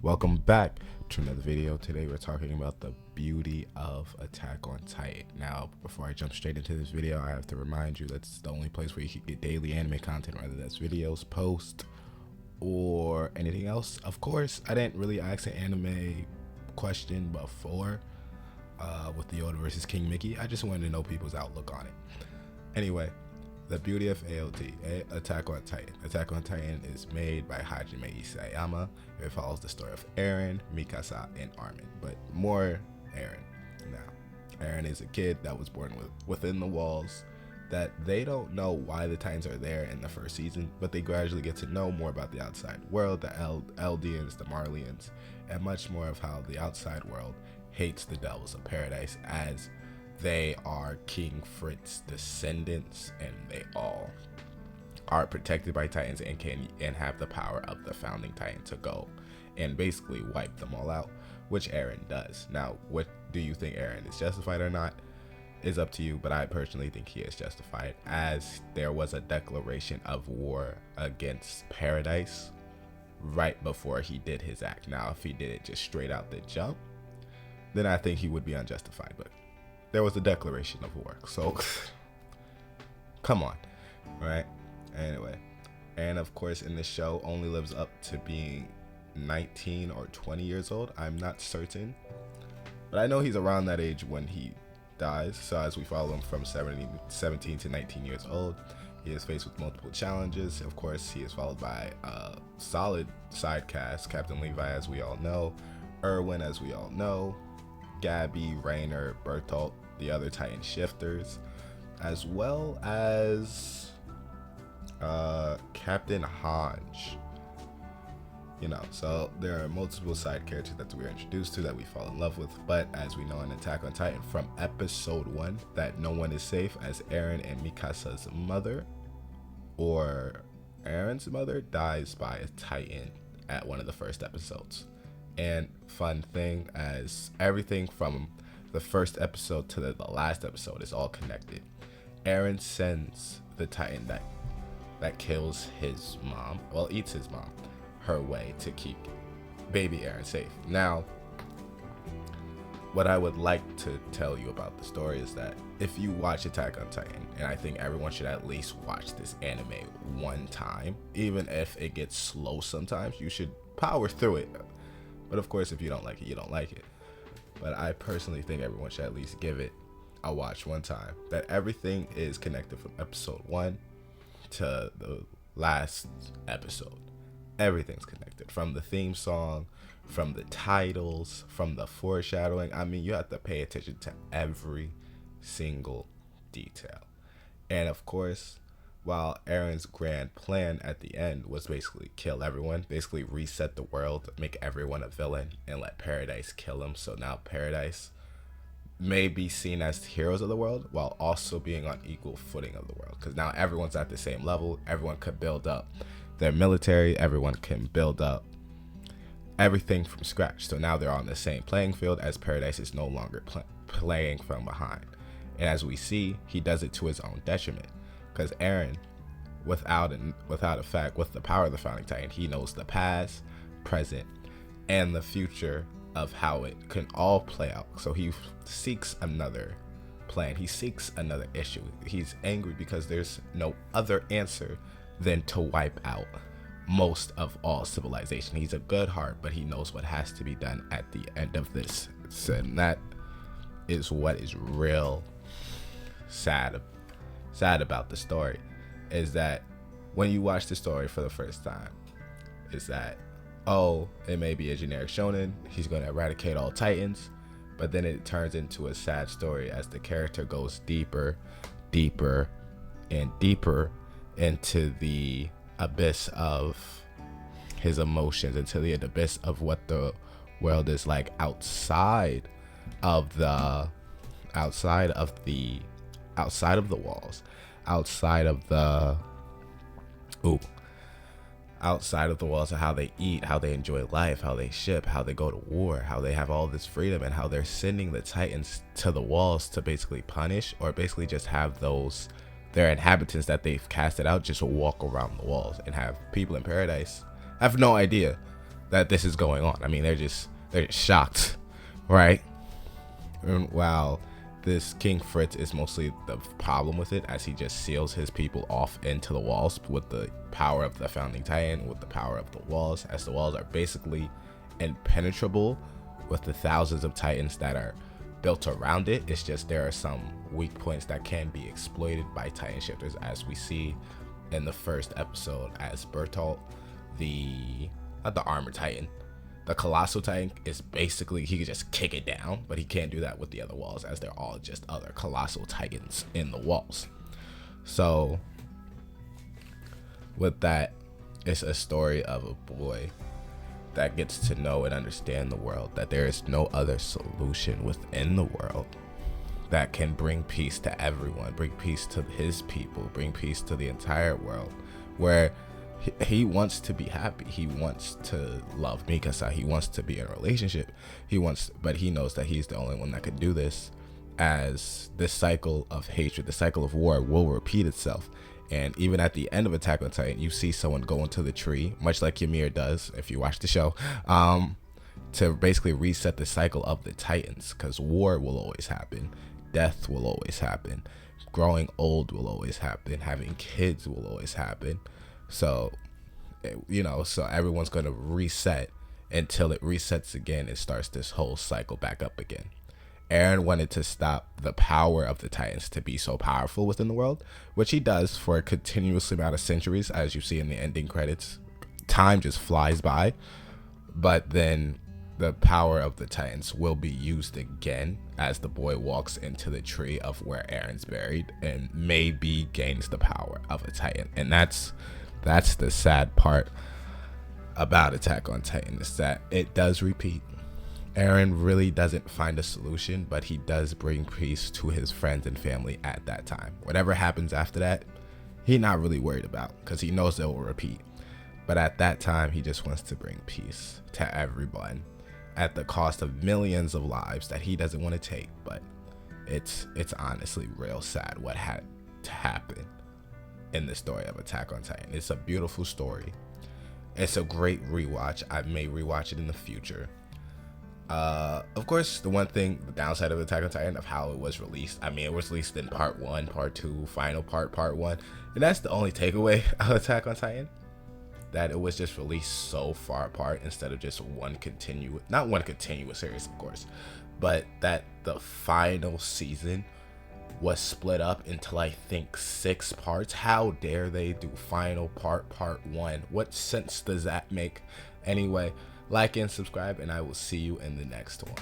Welcome back to another video. Today we're talking about the beauty of Attack on Titan. Now, before I jump straight into this video, I have to remind you that's the only place where you can get daily anime content, whether that's videos, posts, or anything else. Of course, I didn't really ask an anime question before with the Yoda versus King Mickey. I just wanted to know people's outlook on it. Anyway, the beauty of AOT, Attack on Titan. Attack on Titan is made by Hajime Isayama. It follows the story of Eren, Mikasa, and Armin, but more Eren. Now, Eren is a kid that was born within the walls, that they don't know why the Titans are there in the first season, but they gradually get to know more about the outside world, the Eldians, the Marlians, and much more of how the outside world hates the Devils of Paradise, as they are King Fritz's descendants, and they all are protected by Titans and have the power of the founding Titan to go and basically wipe them all out, which Eren does. Now, what do you think Eren is justified or not is up to you, but I personally think he is justified, as there was a declaration of war against Paradise right before he did his act. Now, if he did it just straight out the jump, then I think he would be unjustified, but there was a declaration of war, so come on, right? Anyway, and of course in the show only lives up to being 19 or 20 years old. I'm not certain, but I know he's around that age when he dies. So as we follow him from 17 to 19 years old, he is faced with multiple challenges. Of course, he is followed by a solid side cast: Captain Levi, as we all know, Erwin, as we all know, Gabby, Rainer, Bertolt, the other Titan shifters, as well as Captain Hanj. So there are multiple side characters that we are introduced to that we fall in love with, but as we know in Attack on Titan from episode 1, that no one is safe, as Eren and Mikasa's mother, or Eren's mother, dies by a Titan at one of the first episodes. And fun thing, as everything from the first episode to the last episode is all connected. Eren sends the Titan that kills his mom, well, eats his mom, her way to keep baby Eren safe. Now, what I would like to tell you about the story is that if you watch Attack on Titan, and I think everyone should at least watch this anime one time, even if it gets slow sometimes, you should power through it. But of course, if you don't like it, you don't like it. But I personally think everyone should at least give it a watch one time. That everything is connected from episode 1 to the last episode. Everything's connected, from the theme song, from the titles, from the foreshadowing. I mean, you have to pay attention to every single detail. And of course, while Eren's grand plan at the end was basically kill everyone, basically reset the world, make everyone a villain, and let Paradise kill him. So now Paradise may be seen as heroes of the world while also being on equal footing of the world, because now everyone's at the same level. Everyone could build up their military, everyone can build up everything from scratch. So now they're on the same playing field, as Paradise is no longer playing from behind. And as we see, he does it to his own detriment, because Eren, without a fact, with the power of the founding Titan, he knows the past, present, and the future of how it can all play out. So he seeks another plan. He seeks another issue. He's angry because there's no other answer than to wipe out most of all civilization. He's a good heart, but he knows what has to be done at the end of this. And that is what is real sad about the story, is that when you watch the story for the first time, is that, oh, it may be a generic shonen, he's going to eradicate all Titans, but then it turns into a sad story as the character goes deeper and deeper into the abyss of his emotions, into the abyss of what the world is like outside of the walls, outside of the walls, of how they eat, how they enjoy life, how they ship, how they go to war, how they have all this freedom, and how they're sending the Titans to the walls to basically punish, or basically just have their inhabitants that they've casted out just walk around the walls, and have people in Paradise have no idea that this is going on. I mean, they're just shocked, right? And while this King Fritz is mostly the problem with it, as he just seals his people off into the walls with the power of the founding titan, with the power of the walls, as the walls are basically impenetrable with the thousands of titans that are built around it. It's just there are some weak points that can be exploited by titan shifters, as we see in the first episode, as Bertolt, not the armor titan, the colossal titan, is basically, he could just kick it down, but he can't do that with the other walls, as they're all just other colossal titans in the walls. So with that, it's a story of a boy that gets to know and understand the world, that there is no other solution within the world that can bring peace to everyone, bring peace to his people, bring peace to the entire world, where he wants to be happy. He wants to love Mikasa. He wants to be in a relationship. But he knows that he's the only one that could do this, as this cycle of hatred, the cycle of war, will repeat itself. And even at the end of Attack on Titan, you see someone go into the tree, much like Ymir does, if you watch the show, to basically reset the cycle of the Titans, because war will always happen. Death will always happen. Growing old will always happen. Having kids will always happen. So, so everyone's going to reset until it resets again and starts this whole cycle back up again. Eren wanted to stop the power of the Titans to be so powerful within the world, which he does for a continuous amount of centuries, as you see in the ending credits. Time just flies by, but then the power of the Titans will be used again as the boy walks into the tree of where Eren's buried and maybe gains the power of a Titan. And that's the sad part about Attack on Titan, is that it does repeat. Eren really doesn't find a solution, but he does bring peace to his friends and family at that time. Whatever happens after that, he's not really worried about, because he knows it will repeat. But at that time, he just wants to bring peace to everyone at the cost of millions of lives that he doesn't want to take. But it's honestly real sad what had to happen in the story of Attack on Titan. It's a beautiful story. It's a great rewatch. I may rewatch it in the future. Of course, the downside of Attack on Titan, of how it was released, I mean, it was released in part 1, part 2, final part 1, and that's the only takeaway of Attack on Titan, that it was just released so far apart instead of just not one continuous series, of course, but that the final season was split up into, I think, 6 parts. How dare they do final part 1? What sense does that make? Anyway, like and subscribe, and I will see you in the next one.